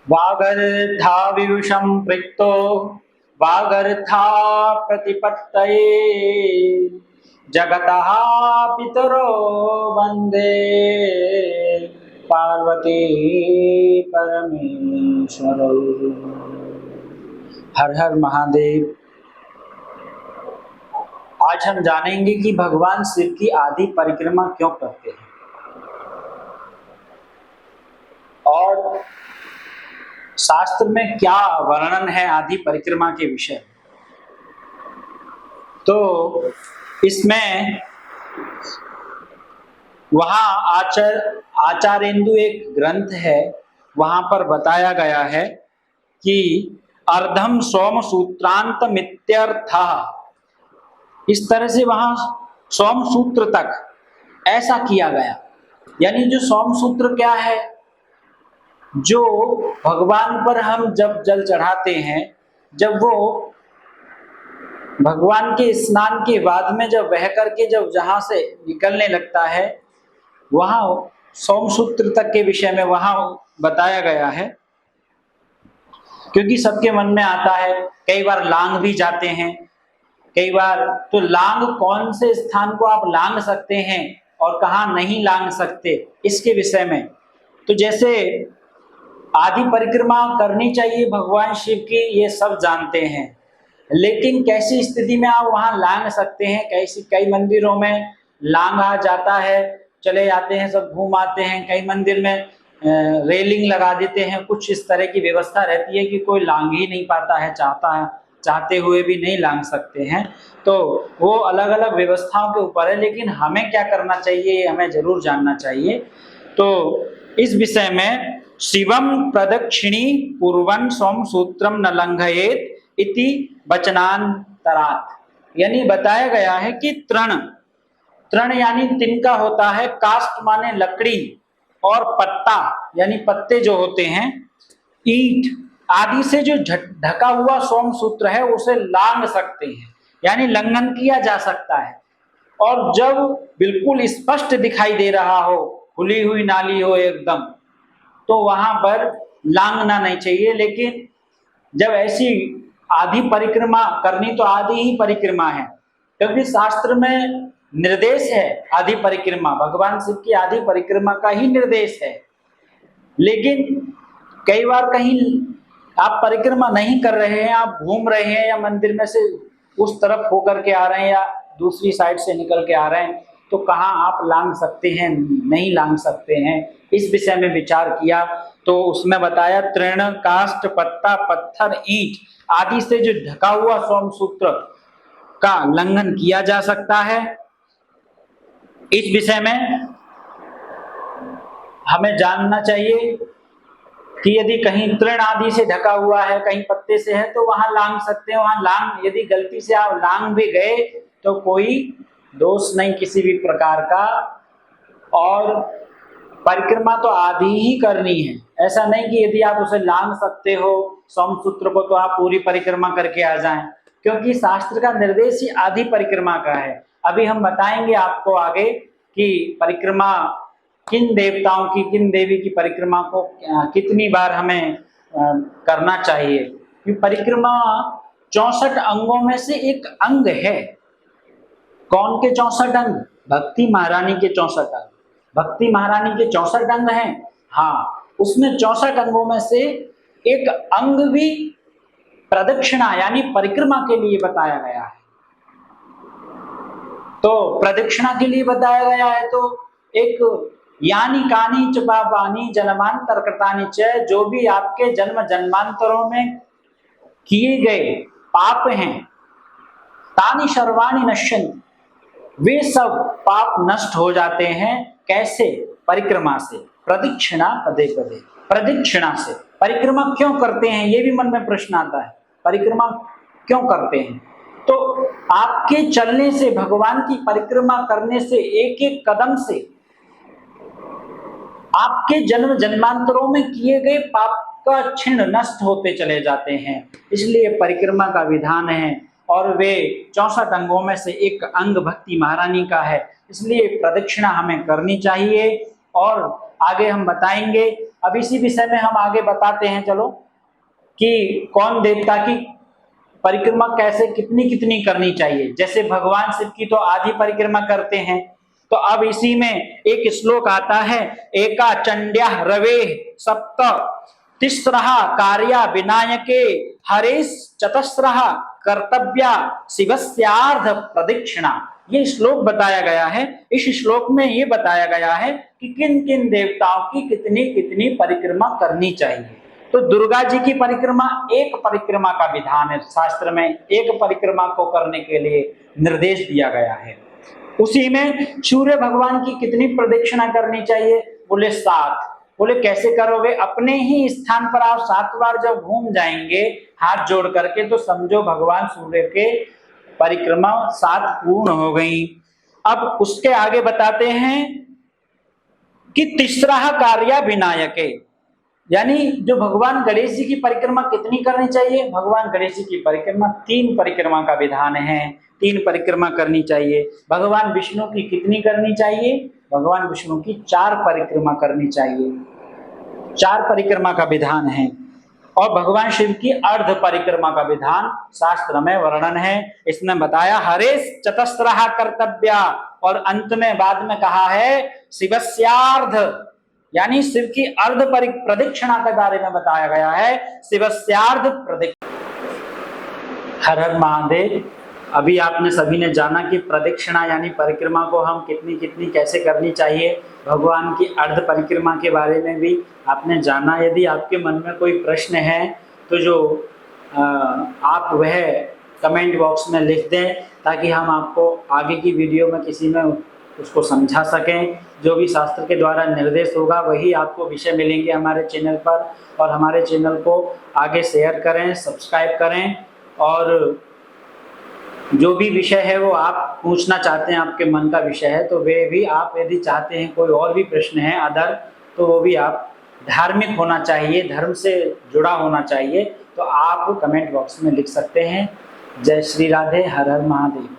वागर्था विवशं पृक्तो वागर्था प्रतिपत्तये जगतः पितरो वंदे पार्वती परमेश्वरौ। हर हर महादेव। आज हम जानेंगे कि भगवान शिव की आदि परिक्रमा क्यों करते हैं और शास्त्र में क्या वर्णन है आदि परिक्रमा के विषय। तो इसमें वहाँ आचार्येन्दु एक ग्रंथ है, वहां पर बताया गया है कि अर्धम सोम सूत्रांत मित्यर्थः, इस तरह से वहां सोम सूत्र तक ऐसा किया गया। यानी जो सोम सूत्र क्या है, जो भगवान पर हम जब जल चढ़ाते हैं, जब वो भगवान के स्नान के बाद में जब बह करके जब जहां से निकलने लगता है, वहां सोम सूत्र तक के विषय में वहां बताया गया है। क्योंकि सबके मन में आता है, कई बार लांग भी जाते हैं, कई बार तो लांग कौन से स्थान को आप लांग सकते हैं और कहाँ नहीं लांग सकते, इसके विषय में। तो जैसे आदि परिक्रमा करनी चाहिए भगवान शिव की, ये सब जानते हैं, लेकिन कैसी स्थिति में आप वहां लांग सकते हैं, कैसी कई मंदिरों में लांग आ जाता है, चले जाते हैं, सब घूम आते हैं। कई मंदिर में रेलिंग लगा देते हैं, कुछ इस तरह की व्यवस्था रहती है कि कोई लांग ही नहीं पाता है, चाहते हुए भी नहीं लांग सकते हैं। तो वो अलग अलग व्यवस्थाओं के ऊपर है, लेकिन हमें क्या करना चाहिए हमें जरूर जानना चाहिए। तो इस विषय में शिवम प्रदक्षिणी पूर्वं सोम सूत्रम न लंघयेत इति वचनांतरात्, यानी बताया गया है कि तृण यानी तिनका होता है, काष्ठ माने लकड़ी, और पत्ता यानी पत्ते जो होते हैं, ईंट आदि से जो ढका हुआ सोम सूत्र है उसे लांग सकते हैं, यानी लंघन किया जा सकता है। और जब बिल्कुल स्पष्ट दिखाई दे रहा हो, खुली हुई नाली हो एकदम, तो वहां पर लांघना नहीं चाहिए। लेकिन जब ऐसी आधी परिक्रमा करनी तो आधी ही परिक्रमा है, क्योंकि शास्त्र में निर्देश है आधी परिक्रमा, भगवान शिव की आधी परिक्रमा का ही निर्देश है। लेकिन कई बार कहीं आप परिक्रमा नहीं कर रहे हैं, आप घूम रहे हैं या मंदिर में से उस तरफ होकर के आ रहे हैं या दूसरी साइड से निकल के आ रहे हैं, तो कहाँ आप लांग सकते हैं, नहीं लांग सकते हैं, इस विषय में विचार किया। तो उसमें बताया तृण, काष्ठ, पत्ता, पत्थर, ईंट आदि से जो ढका हुआ सोम सूत्र का लंघन किया जा सकता है। इस विषय में हमें जानना चाहिए कि यदि कहीं तृण आदि से ढका हुआ है, कहीं पत्ते से है, तो वहां लांग सकते हैं। वहां लांग, यदि गलती से आप लांग भी गए तो कोई दोष नहीं किसी भी प्रकार का, और परिक्रमा तो आधी ही करनी है। ऐसा नहीं कि यदि आप उसे लांग सकते हो सोम सूत्र को तो आप पूरी परिक्रमा करके आ जाएं, क्योंकि शास्त्र का निर्देश ही आधी परिक्रमा का है। अभी हम बताएंगे आपको आगे कि परिक्रमा किन देवताओं की, किन देवी की परिक्रमा को कितनी बार हमें करना चाहिए। ये परिक्रमा 64 अंगों में से एक अंग है। कौन के 64 अंग? भक्ति महारानी के 64 अंग। भक्ति महारानी के 64 अंग हैं। हाँ, उसमें 64 अंगों में से एक अंग भी प्रदक्षिणा यानी परिक्रमा के लिए बताया गया है। तो प्रदक्षिणा के लिए बताया गया है, तो एक यानी कानी च पापानि जन्मांतर कृतानि च, जो भी आपके जन्म जन्मांतरों में किए गए पाप हैं, तानि सर्वाणि नश्यन्ति, वे सब पाप नष्ट हो जाते हैं। कैसे? परिक्रमा से, प्रदक्षिणा पदे पदे, प्रदक्षिणा से। परिक्रमा क्यों करते हैं, ये भी मन में प्रश्न आता है, परिक्रमा क्यों करते हैं? तो आपके चलने से, भगवान की परिक्रमा करने से, एक एक कदम से आपके जन्म जन्मांतरों में किए गए पाप का क्षीण नष्ट होते चले जाते हैं। इसलिए परिक्रमा का विधान है, और वे 64 अंगों में से एक अंग भक्ति महारानी का है। इसलिए प्रदक्षिणा हमें करनी चाहिए। और आगे हम बताएंगे। अब इसी विषय में हम आगे बताते हैं, चलो, कि कौन देवता की परिक्रमा कैसे कितनी कितनी करनी चाहिए। जैसे भगवान शिव की तो आधी परिक्रमा करते हैं, तो अब इसी में एक श्लोक आता है, एका चंड्या रवे सप्त तिस्रः कार्या विनायके हरेश चतस्रः कर्तव्या शिवस्यार्ध प्रदक्षिणा। ये श्लोक बताया गया है। इस श्लोक में ये बताया गया है कि किन किन देवताओं की कितनी कितनी परिक्रमा करनी चाहिए। तो दुर्गा जी की परिक्रमा एक परिक्रमा का विधान है, शास्त्र में एक परिक्रमा को करने के लिए निर्देश दिया गया है। उसी में सूर्य भगवान की कितनी प्रदक्षिणा करनी चाहिए, बोले 7। बोले कैसे करोगे, अपने ही स्थान पर आप 7 बार जब घूम जाएंगे हाथ जोड़ करके, तो समझो भगवान सूर्य के परिक्रमा 7 पूर्ण हो गई। अब उसके आगे बताते हैं कि तीसरा कार्य विनायके, यानी जो भगवान गणेश जी की परिक्रमा कितनी करनी चाहिए। भगवान गणेश जी की परिक्रमा 3 परिक्रमा का विधान है, 3 परिक्रमा करनी चाहिए। भगवान विष्णु की कितनी करनी चाहिए, भगवान विष्णु की 4 परिक्रमा करनी चाहिए, 4 परिक्रमा का विधान है। और भगवान शिव की अर्ध परिक्रमा का विधान शास्त्र में वर्णन है। इसने बताया हरेश चतस्रः कर्तव्या, और अंत में बाद में कहा है शिवस्यार्ध, यानी शिव की अर्ध प्रदक्षिणा के बारे में बताया गया है, शिवस्यार्ध प्रदक्षिणा। हर हर महादेव। अभी आपने सभी ने जाना कि प्रदक्षिणा यानी परिक्रमा को हम कितनी कितनी कैसे करनी चाहिए। भगवान की अर्ध परिक्रमा के बारे में भी आपने जाना। यदि आपके मन में कोई प्रश्न है तो जो आप वह कमेंट बॉक्स में लिख दें, ताकि हम आपको आगे की वीडियो में किसी में उसको समझा सकें। जो भी शास्त्र के द्वारा निर्देश होगा वही आपको विषय मिलेंगे हमारे चैनल पर। और हमारे चैनल को आगे शेयर करें, सब्सक्राइब करें, और जो भी विषय है वो आप पूछना चाहते हैं, आपके मन का विषय है, तो वे भी आप यदि चाहते हैं कोई और भी प्रश्न है अदर, तो वो भी आप धार्मिक होना चाहिए, धर्म से जुड़ा होना चाहिए, तो आप कमेंट बॉक्स में लिख सकते हैं। जय श्री राधे, हर हर महादेव।